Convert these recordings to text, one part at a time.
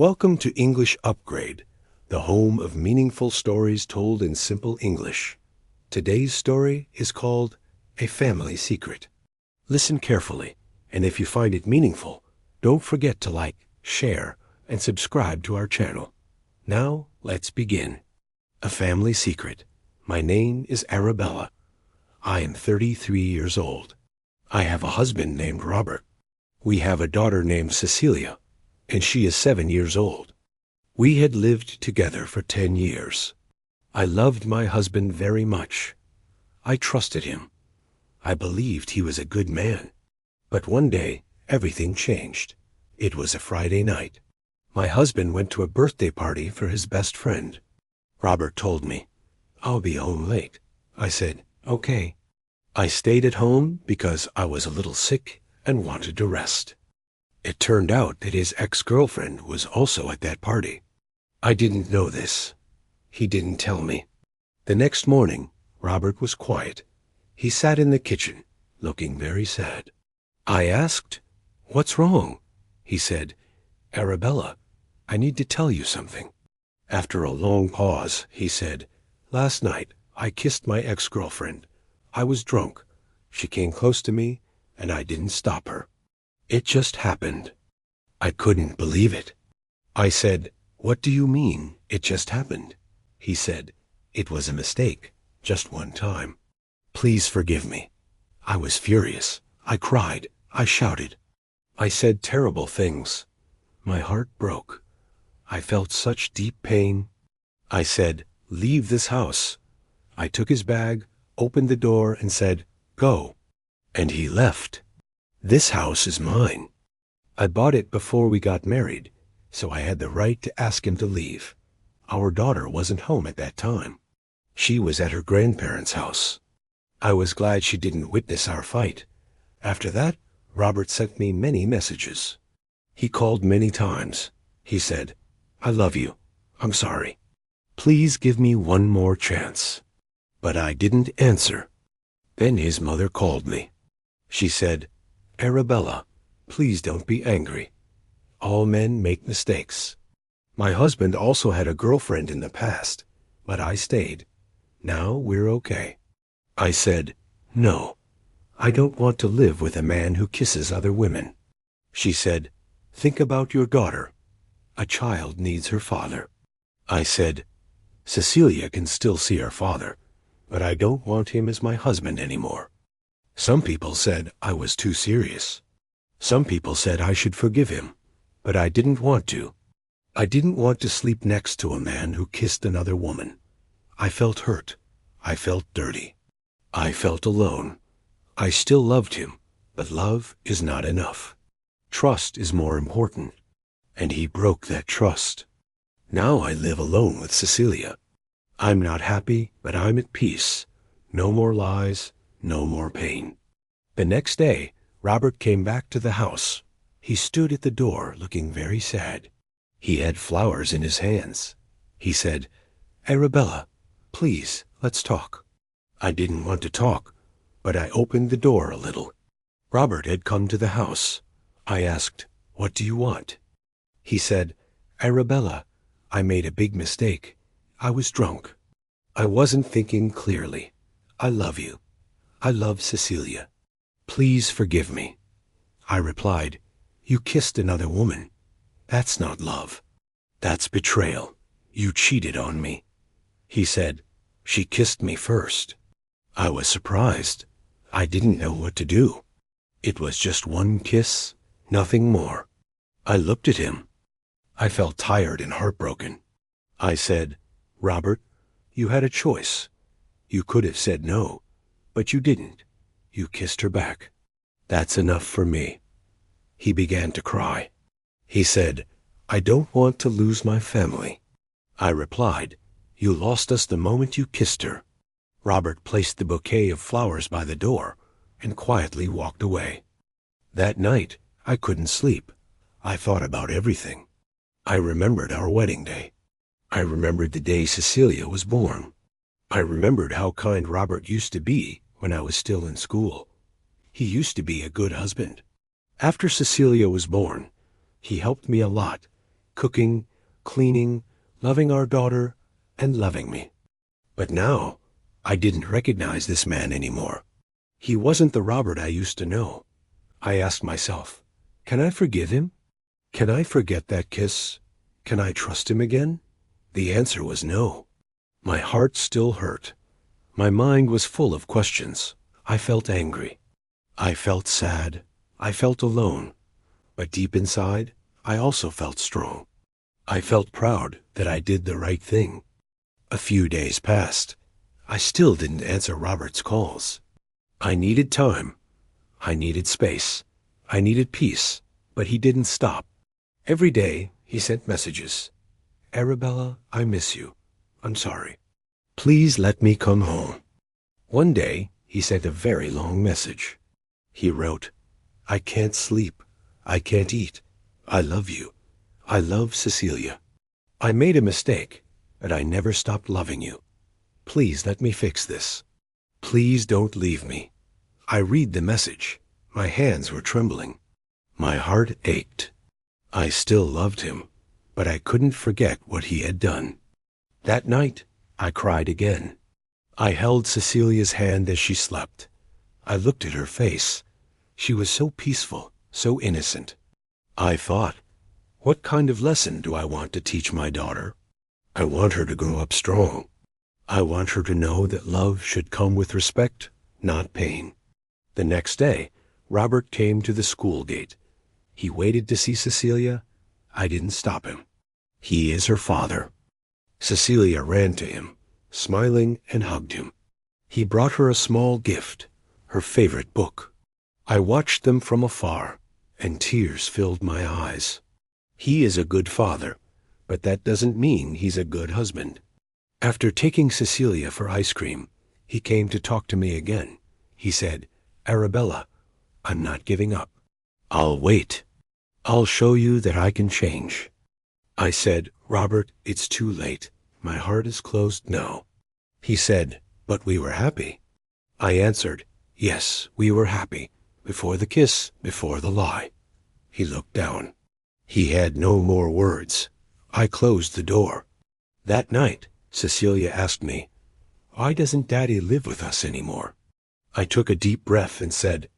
Welcome to English Upgrade, the home of meaningful stories told in simple English. Today's story is called A Family Secret. Listen carefully, and if you find it meaningful, don't forget to like, share, and subscribe to our channel. Now, let's begin. A Family Secret. My name is Arabella. I am 33 years old. I have a husband named Robert. We have a daughter named Cecilia, and she is 7 years old. We had lived together for 10 years. I loved my husband very much. I trusted him. I believed he was a good man. But one day, everything changed. It was a Friday night. My husband went to a birthday party for his best friend. Robert told me, "I'll be home late." I said, "Okay." I stayed at home because I was a little sick and wanted to rest. It turned out that his ex-girlfriend was also at that party. I didn't know this. He didn't tell me. The next morning, Robert was quiet. He sat in the kitchen, looking very sad. I asked, "What's wrong?" He said, "Arabella, I need to tell you something." After a long pause, he said, "Last night, I kissed my ex-girlfriend. I was drunk. She came close to me, and I didn't stop her. It just happened." I couldn't believe it. I said, "What do you mean, it just happened?" He said, "It was a mistake, just one time. Please forgive me." I was furious. I cried. I shouted. I said terrible things. My heart broke. I felt such deep pain. I said, "Leave this house." I took his bag, opened the door, and said, "Go." And he left. This house is mine. I bought it before we got married, so I had the right to ask him to leave. Our daughter wasn't home at that time. She was at her grandparents' house. I was glad she didn't witness our fight. After that, Robert sent me many messages. He called many times. He said, "I love you. I'm sorry. Please give me one more chance." But I didn't answer. Then his mother called me. She said, "Arabella, please don't be angry. All men make mistakes. My husband also had a girlfriend in the past, but I stayed. Now we're okay." I said, "No, I don't want to live with a man who kisses other women." She said, "Think about your daughter. A child needs her father." I said, "Cecilia can still see her father, but I don't want him as my husband anymore." Some people said I was too serious. Some people said I should forgive him, but I didn't want to. I didn't want to sleep next to a man who kissed another woman. I felt hurt. I felt dirty. I felt alone. I still loved him, but love is not enough. Trust is more important, and he broke that trust. Now I live alone with Cecilia. I'm not happy, but I'm at peace. No more lies, no more pain. The next day, Robert came back to the house. He stood at the door looking very sad. He had flowers in his hands. He said, "Arabella, please, let's talk." I didn't want to talk, but I opened the door a little. Robert had come to the house. I asked, "What do you want?" He said, "Arabella, I made a big mistake. I was drunk. I wasn't thinking clearly. I love you. I love Cecilia. Please forgive me." I replied, "You kissed another woman. That's not love. That's betrayal. You cheated on me." He said, "She kissed me first." I was surprised. I didn't know what to do. It was just one kiss, nothing more. I looked at him. I felt tired and heartbroken. I said, "Robert, you had a choice. You could have said no, but you didn't. You kissed her back. That's enough for me." He began to cry. He said, "I don't want to lose my family." I replied, "You lost us the moment you kissed her." Robert placed the bouquet of flowers by the door and quietly walked away. That night, I couldn't sleep. I thought about everything. I remembered our wedding day. I remembered the day Cecilia was born. I remembered how kind Robert used to be when I was still in school. He used to be a good husband. After Cecilia was born, he helped me a lot. cooking, cleaning, loving our daughter, and loving me. But now, I didn't recognize this man anymore. He wasn't the Robert I used to know. I asked myself, can I forgive him? Can I forget that kiss? Can I trust him again? The answer was no. My heart still hurt. My mind was full of questions. I felt angry. I felt sad. I felt alone. But deep inside, I also felt strong. I felt proud that I did the right thing. A few days passed. I still didn't answer Robert's calls. I needed time. I needed space. I needed peace. But he didn't stop. Every day, he sent messages. Arabella, I miss you. I'm sorry. Please let me come home. One day, he sent a very long message. He wrote, I can't sleep. I can't eat. I love you. I love Cecilia. I made a mistake, but I never stopped loving you. Please let me fix this. Please don't leave me. I read the message. My hands were trembling. My heart ached. I still loved him, but I couldn't forget what he had done. That night, I cried again. I held Cecilia's hand as she slept. I looked at her face. She was so peaceful, so innocent. I thought, what kind of lesson do I want to teach my daughter? I want her to grow up strong. I want her to know that love should come with respect, not pain. The next day, Robert came to the school gate. He waited to see Cecilia. I didn't stop him. He is her father. Cecilia ran to him, smiling, and hugged him. He brought her a small gift, her favorite book. I watched them from afar, and tears filled my eyes. He is a good father, but that doesn't mean he's a good husband. After taking Cecilia for ice cream, he came to talk to me again. He said, Arabella, I'm not giving up. I'll wait. I'll show you that I can change. I said, Robert, it's too late. My heart is closed now. He said, but we were happy. I answered, yes, we were happy. Before the kiss, before the lie. He looked down. He had no more words. I closed the door. That night, Cecilia asked me, why doesn't Daddy live with us anymore? I took a deep breath and said,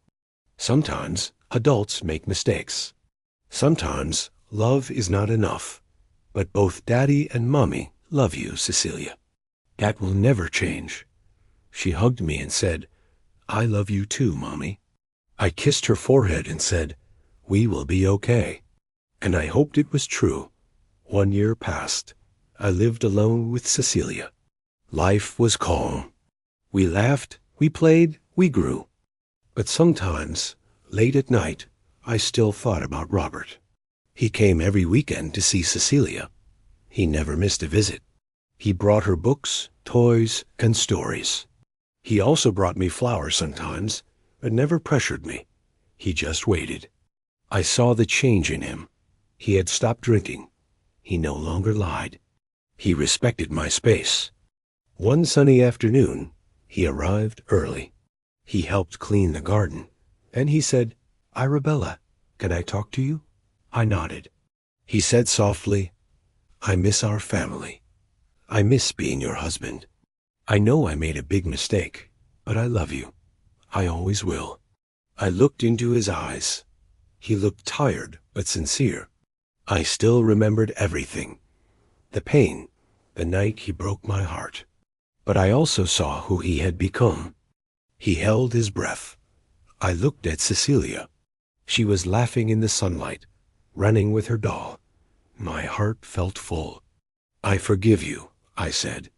sometimes adults make mistakes. Sometimes love is not enough. But both Daddy and Mommy love you, Cecilia. That will never change. She hugged me and said, I love you too, Mommy. I kissed her forehead and said, we will be okay. And I hoped it was true. 1 year passed. I lived alone with Cecilia. Life was calm. We laughed, we played, we grew. But sometimes, late at night, I still thought about Robert. He came every weekend to see Cecilia. He never missed a visit. He brought her books, toys, and stories. He also brought me flowers sometimes, but never pressured me. He just waited. I saw the change in him. He had stopped drinking. He no longer lied. He respected my space. One sunny afternoon, he arrived early. He helped clean the garden. Then he said, Arabella, can I talk to you? I nodded. He said softly, I miss our family. I miss being your husband. I know I made a big mistake, but I love you. I always will. I looked into his eyes. He looked tired but sincere. I still remembered everything. The pain, the night he broke my heart. But I also saw who he had become. He held his breath. I looked at Cecilia. She was laughing in the sunlight, running with her doll. My heart felt full. I forgive you, I said,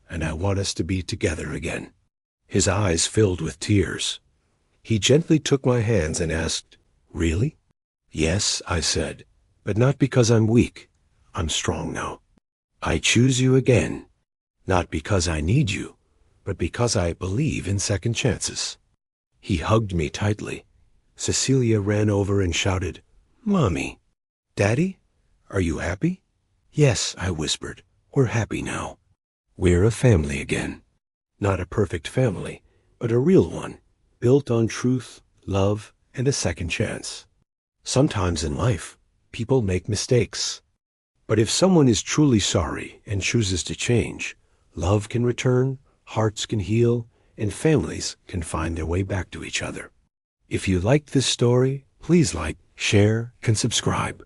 and I want us to be together again. His eyes filled with tears. He gently took my hands and asked, really? Yes, I said, but not because I'm weak. I'm strong now. I choose you again, not because I need you, but because I believe in second chances. He hugged me tightly. Cecilia ran over and shouted, Mommy, Daddy, are you happy? Yes, I whispered, we're happy now. We're a family again. Not a perfect family, but a real one, built on truth, love, and a second chance. Sometimes in life, people make mistakes. But if someone is truly sorry and chooses to change, love can return, hearts can heal, and families can find their way back to each other. If you liked this story, please like, share, and subscribe.